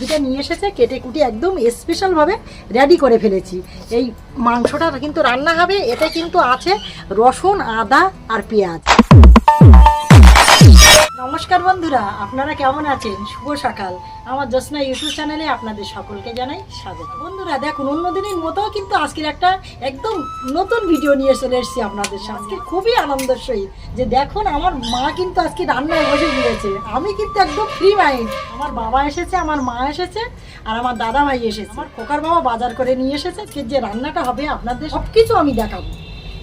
যেটা নিয়ে এসেছে কেটে কুটি একদম স্পেশালভাবে রেডি করে ফেলেছি। এই মাংসটা কিন্তু রান্না হবে, এটা কিন্তু আছে রসুন, আদা আর পেঁয়াজ। নমস্কার বন্ধুরা, আপনারা কেমন আছেন? শুভ সকাল। আমার জ্যোৎস্না ইউটিউব চ্যানেলে আপনাদের সকলকে জানাই স্বাগত। বন্ধুরা দেখুন, অন্যদিনের মতো কিন্তু আজকের একটা একদম নতুন ভিডিও নিয়ে চলে এসেছি আপনাদের সাথে। খুবই আনন্দের সহিত যে দেখুন আমার মা কিন্তু আজকে রান্নায় বসে গিয়েছে। আমি কিন্তু একদম ফ্রি মাইন্ড। আমার বাবা এসেছে, আমার মা এসেছে আর আমার দাদা ভাই এসেছে। আমার খোকার বাবা বাজার করে নিয়ে এসেছে। আজকে যে রান্নাটা হবে আপনাদের সব কিছু আমি দেখাবো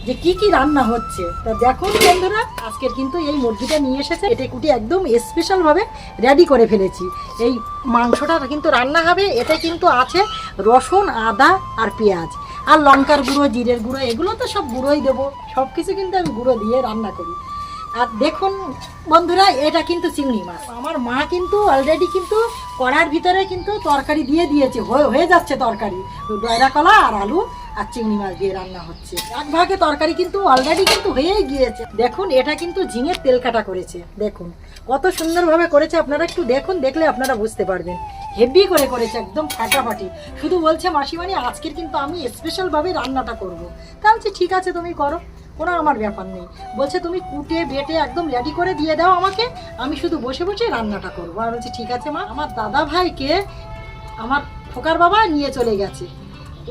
যে কি কি রান্না হচ্ছে। তা দেখুন বন্ধুরা, আজকের কিন্তু এই মুরগিটা নিয়ে এসেছে, কেটে কুটি একদম স্পেশালভাবে রেডি করে ফেলেছি। এই মাংসটা কিন্তু রান্না হবে, এটা কিন্তু আছে রসুন, আদা আর পেঁয়াজ আর লঙ্কার গুঁড়ো, জিরের গুঁড়ো, এগুলো তো সব গুঁড়োই দেবো। সব কিছু কিন্তু আমি গুঁড়ো দিয়ে রান্না করি। আর দেখুন বন্ধুরা, এটা কিন্তু চিংড়ি মাছ। আমার মা কিন্তু অলরেডি কিন্তু কড়ার ভিতরে কিন্তু তরকারি দিয়ে দিয়েছে, হয়ে যাচ্ছে তরকারি। ডয়রা কলা আর আলু আর চিংড়ি মাছ দিয়ে রান্না হচ্ছে। এক ভাগে তরকারি কিন্তু অলরেডি কিন্তু হয়েই গিয়েছে। দেখুন এটা কিন্তু ঝিঙের তেল কাটা করেছে। দেখুন কত সুন্দরভাবে করেছে, আপনারা একটু দেখুন, দেখলে আপনারা বুঝতে পারবেন। হেভি করে করেছে, একদম ফাটাফাটি। শুধু বলছে মাসিমানি আজকের কিন্তু আমি স্পেশালভাবে রান্নাটা করবো। তা বলছি ঠিক আছে তুমি করো, কোনো আমার ব্যাপার নেই। বলছে তুমি কুটে বেটে একদম রেডি করে দিয়ে দাও আমাকে, আমি শুধু বসে বসে রান্নাটা করবো। আর বলছি ঠিক আছে মা। আমার দাদা ভাইকে আমার খোকার বাবা নিয়ে চলে গেছে।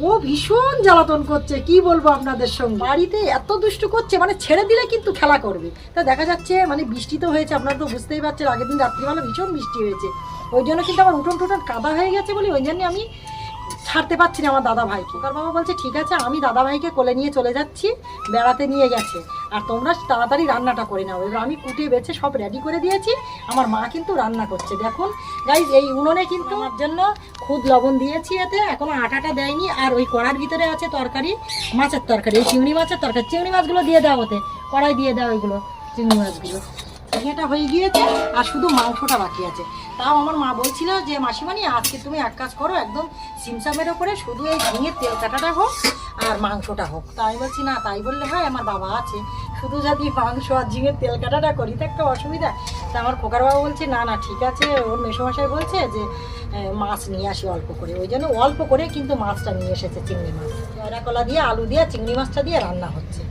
ও ভীষণ জ্বালাতন করছে, কি বলবো আপনাদের সঙ্গে। বাড়িতে এত দুষ্টু করছে, মানে ছেড়ে দিলে কিন্তু খেলা করবে। তা দেখা যাচ্ছে মানে বৃষ্টি তো হয়েছে, আপনারা তো বুঝতেই পারছেন। আগের দিন রাত্রিবেলা ভীষণ বৃষ্টি হয়েছে, ওই জন্য কিন্তু আমার উঠোন টুটন কাদা হয়ে গেছে বলে ওই জন্য আমি ছাড়তে পারছি না আমার দাদা ভাইকে। ওর বাবা বলছে ঠিক আছে, আমি দাদা ভাইকে কোলে নিয়ে চলে যাচ্ছি, বেড়াতে নিয়ে গেছে, আর তোমরা তাড়াতাড়ি রান্নাটা করে নাও। এবার আমি কুটে বেছে সব রেডি করে দিয়েছি। আমার মা কিন্তু রান্না করছে। দেখুন গাইজ, এই উনুনে কিন্তু আমার জন্য খুদ লবণ দিয়েছি, এতে এখনো আটাটা দেয়নি। আর ওই কড়ার ভিতরে আছে তরকারি, মাছের তরকারি, এই চিংড়ি মাছের তরকারি। চিংড়ি মাছগুলো দিয়ে দাও ওতে, কড়াই দিয়ে দাও ওইগুলো চিংড়ি মাছগুলো। এটা হয়ে গিয়েছে আর শুধু মাংসটা বাকি আছে। তাও আমার মা বলছিল যে মাসিমানি আজকে তুমি এক কাজ করো, একদম সিমসামের ওপরে শুধু এই ঝিঙের তেল কাটাটা হোক আর মাংসটা হোক। তা আমি বলছি না, তাই বললে হয়, আমার বাবা আছে, শুধু যদি মাংস আর ঝিঙের তেল কাটাটা করি তো একটা অসুবিধা। তা আমার খোকার বাবা বলছে না না ঠিক আছে, ওর মেসোমশাই বলছে যে মাছ নিয়ে আসি অল্প করে, ওই জন্য অল্প করে কিন্তু মাছটা নিয়ে এসেছে, চিংড়ি মাছ। কয়রা কলা দিয়ে আলু দিয়ে চিংড়ি মাছটা দিয়ে রান্না হচ্ছে।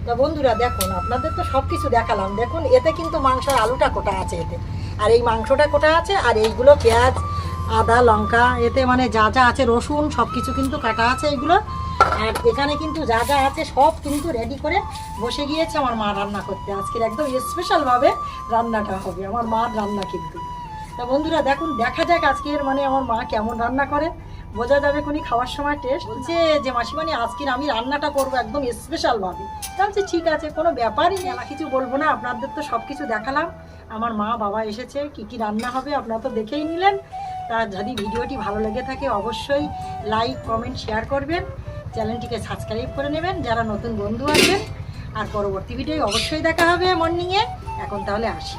তা বন্ধুরা দেখুন, আপনাদের তো সব কিছু দেখালাম। দেখুন এতে কিন্তু মাংসের আলুটা কোটা আছে এতে, আর এই মাংসটা কোটা আছে, আর এইগুলো পেঁয়াজ, আদা, লঙ্কা, এতে মানে যা যা আছে, রসুন, সব কিছু কিন্তু কাটা আছে এইগুলো। আর এখানে কিন্তু যা যা আছে সব কিন্তু রেডি করে বসে গিয়েছে আমার মা রান্না করতে। আজকের একদম স্পেশালভাবে রান্নাটা হবে, আমার মার রান্না কিন্তু। তা বন্ধুরা দেখুন, দেখা যাক আজকের মানে আমার মা কেমন রান্না করে, বোঝা যাবে কোনি খাওয়ার সময় টেস্ট। বলছে যে মাসিমানি আজকের আমি রান্নাটা করবো একদম স্পেশালভাবে। বলছে ঠিক আছে, কোনো ব্যাপারই না, কিছু বলবো না, আপনাদের তো সব কিছু দেখালাম। আমার মা বাবা এসেছে, কি কি রান্না হবে আপনারা তো দেখেই নিলেন। তা যদি ভিডিওটি ভালো লেগে থাকে অবশ্যই লাইক, কমেন্ট, শেয়ার করবেন, চ্যানেলটিকে সাবস্ক্রাইব করে নেবেন যারা নতুন বন্ধু আছেন। আর পরবর্তী ভিডিও অবশ্যই দেখা হবে মর্নিংয়ে। এখন তাহলে আসি।